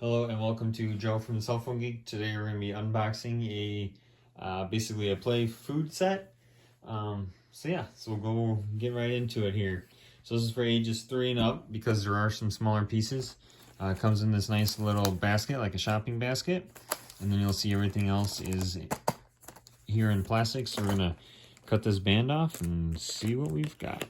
Hello and welcome to Joe from the Cell Phone Geek. Today we're going to be unboxing basically a play food set. So we'll go get right into it here. So this is for ages 3 and up because there are some smaller pieces. It comes in this nice little basket, like a shopping basket. And then you'll see everything else is here in plastic. So we're going to cut this band off and see what we've got.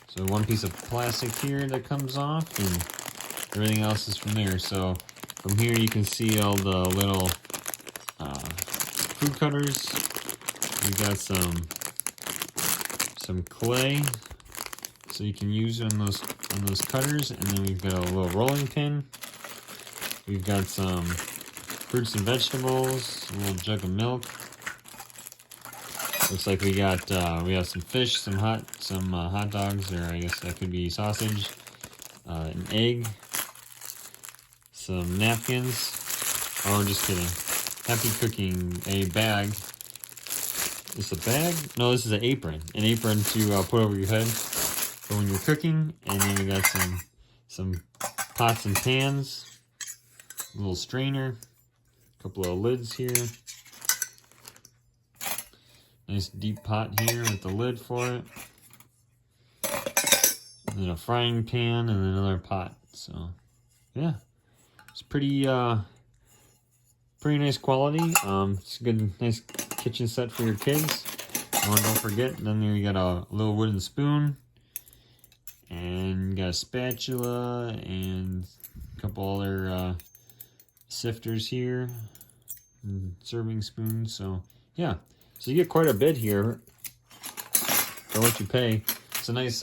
So one piece of plastic here that comes off, and everything else is from there. So from here you can see all the little food cutters. We've got some clay, so you can use on those cutters, and then we've got a little rolling pin. We've got some fruits and vegetables, a little jug of milk. Looks like we have some fish, some hot dogs, or I guess that could be sausage, an egg, some napkins. Oh, just kidding. Happy cooking, a bag. Is this a bag? No, this is an apron. An apron to put over your head for when you're cooking. And then we got some pots and pans, a little strainer, a couple of lids here. Nice deep pot here with the lid for it. And then a frying pan and another pot. So, yeah. It's pretty nice quality. It's a good, nice kitchen set for your kids. Oh, don't forget, then there you got a little wooden spoon. And you got a spatula and a couple other sifters here. And serving spoons. So, yeah. So you get quite a bit here for what you pay. It's a nice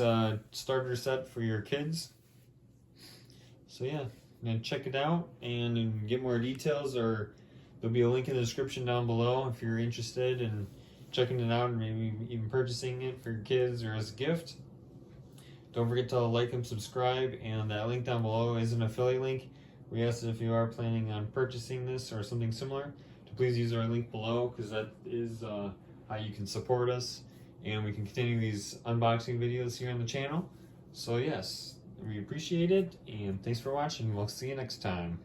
starter set for your kids. So yeah, check it out and get more details, or there'll be a link in the description down below if you're interested in checking it out and maybe even purchasing it for your kids or as a gift. Don't forget to like and subscribe, and that link down below is an affiliate link. We ask that if you are planning on purchasing this or something similar, please use our link below, because that is how you can support us and we can continue these unboxing videos here on the channel. So yes, we appreciate it, and thanks for watching. We'll see you next time.